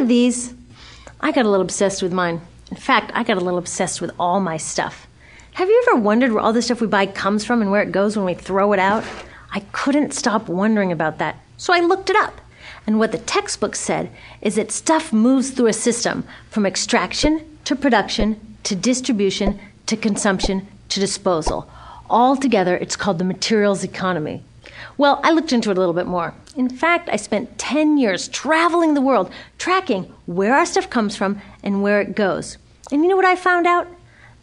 These, I got a little obsessed with mine. In fact, I got a little obsessed with all my stuff. Have you ever wondered where all the stuff we buy comes from and where it goes when we throw it out? I couldn't stop wondering about that, so I looked it up. And what the textbook said is that stuff moves through a system from extraction to production to distribution to consumption to disposal. All together, it's called the materials economy. Well, I looked into it a little bit more. In fact, I spent 10 years traveling the world, tracking where our stuff comes from and where it goes. And you know what I found out?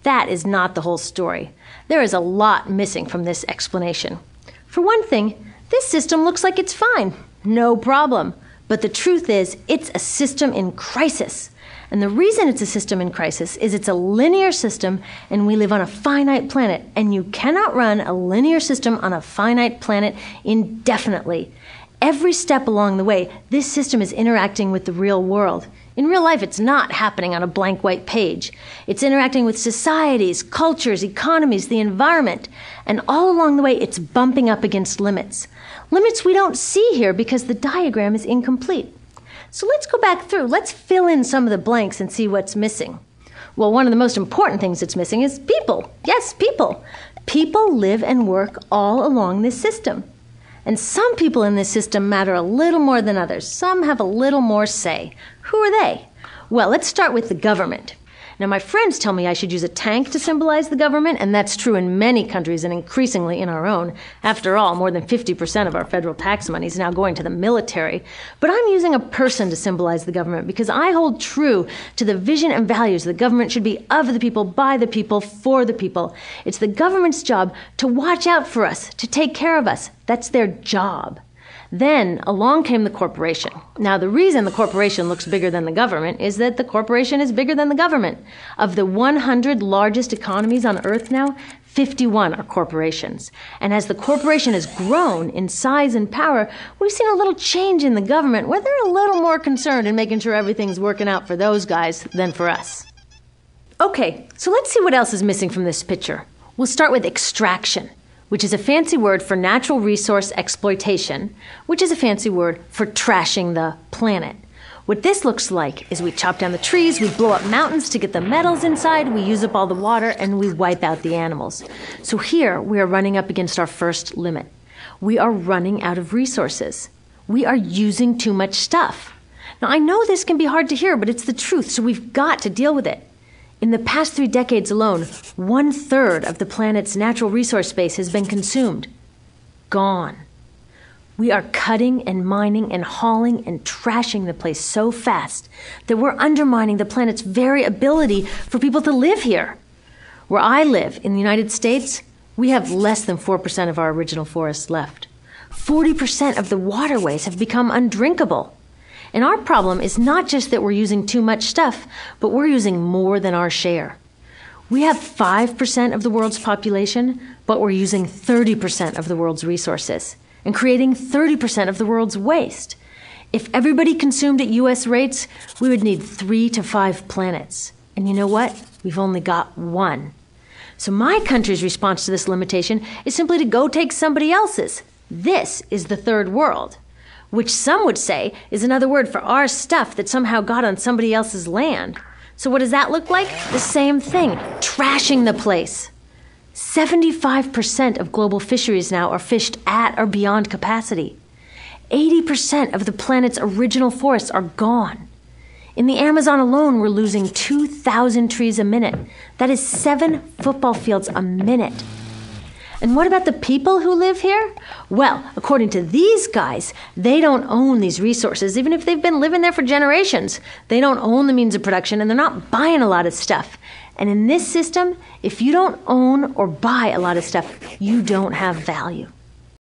That is not the whole story. There is a lot missing from this explanation. For one thing, this system looks like it's fine. No problem. But the truth is, it's a system in crisis. And the reason it's a system in crisis is it's a linear system and we live on a finite planet. And you cannot run a linear system on a finite planet indefinitely. Every step along the way, this system is interacting with the real world. In real life, it's not happening on a blank white page. It's interacting with societies, cultures, economies, the environment. And all along the way, it's bumping up against limits. Limits we don't see here because the diagram is incomplete. So let's go back through. Let's fill in some of the blanks and see what's missing. Well, one of the most important things that's missing is people. Yes, people. People live and work all along this system. And some people in this system matter a little more than others. Some have a little more say. Who are they? Well, let's start with the government. Now, my friends tell me I should use a tank to symbolize the government, and that's true in many countries and increasingly in our own. After all, more than 50% of our federal tax money is now going to the military. But I'm using a person to symbolize the government because I hold true to the vision and values the government should be of the people, by the people, for the people. It's the government's job to watch out for us, to take care of us. That's their job. Then along came the corporation. Now, the reason the corporation looks bigger than the government is that the corporation is bigger than the government. Of the 100 largest economies on Earth now, 51 are corporations. And as the corporation has grown in size and power, we've seen a little change in the government where they're a little more concerned in making sure everything's working out for those guys than for us. Okay, so let's see what else is missing from this picture. We'll start with extraction, which is a fancy word for natural resource exploitation, which is a fancy word for trashing the planet. What this looks like is we chop down the trees, we blow up mountains to get the metals inside, we use up all the water, and we wipe out the animals. So here we are running up against our first limit. We are running out of resources. We are using too much stuff. Now, I know this can be hard to hear, but it's the truth, so we've got to deal with it. In the past 3 decades alone, 1/3 of the planet's natural resource space has been consumed. Gone. We are cutting and mining and hauling and trashing the place so fast that we're undermining the planet's very ability for people to live here. Where I live, in the United States, we have less than 4% of our original forests left. 40% of the waterways have become undrinkable. And our problem is not just that we're using too much stuff, but we're using more than our share. We have 5% of the world's population, but we're using 30% of the world's resources and creating 30% of the world's waste. If everybody consumed at US rates, we would need 3 to 5 planets. And you know what? We've only got 1. So my country's response to this limitation is simply to go take somebody else's. This is the third world, which some would say is another word for our stuff that somehow got on somebody else's land. So what does that look like? The same thing, trashing the place. 75% of global fisheries now are fished at or beyond capacity. 80% of the planet's original forests are gone. In the Amazon alone, we're losing 2,000 trees a minute. That is 7 football fields a minute. And what about the people who live here? Well, according to these guys, they don't own these resources, even if they've been living there for generations. They don't own the means of production, and they're not buying a lot of stuff. And in this system, if you don't own or buy a lot of stuff, you don't have value.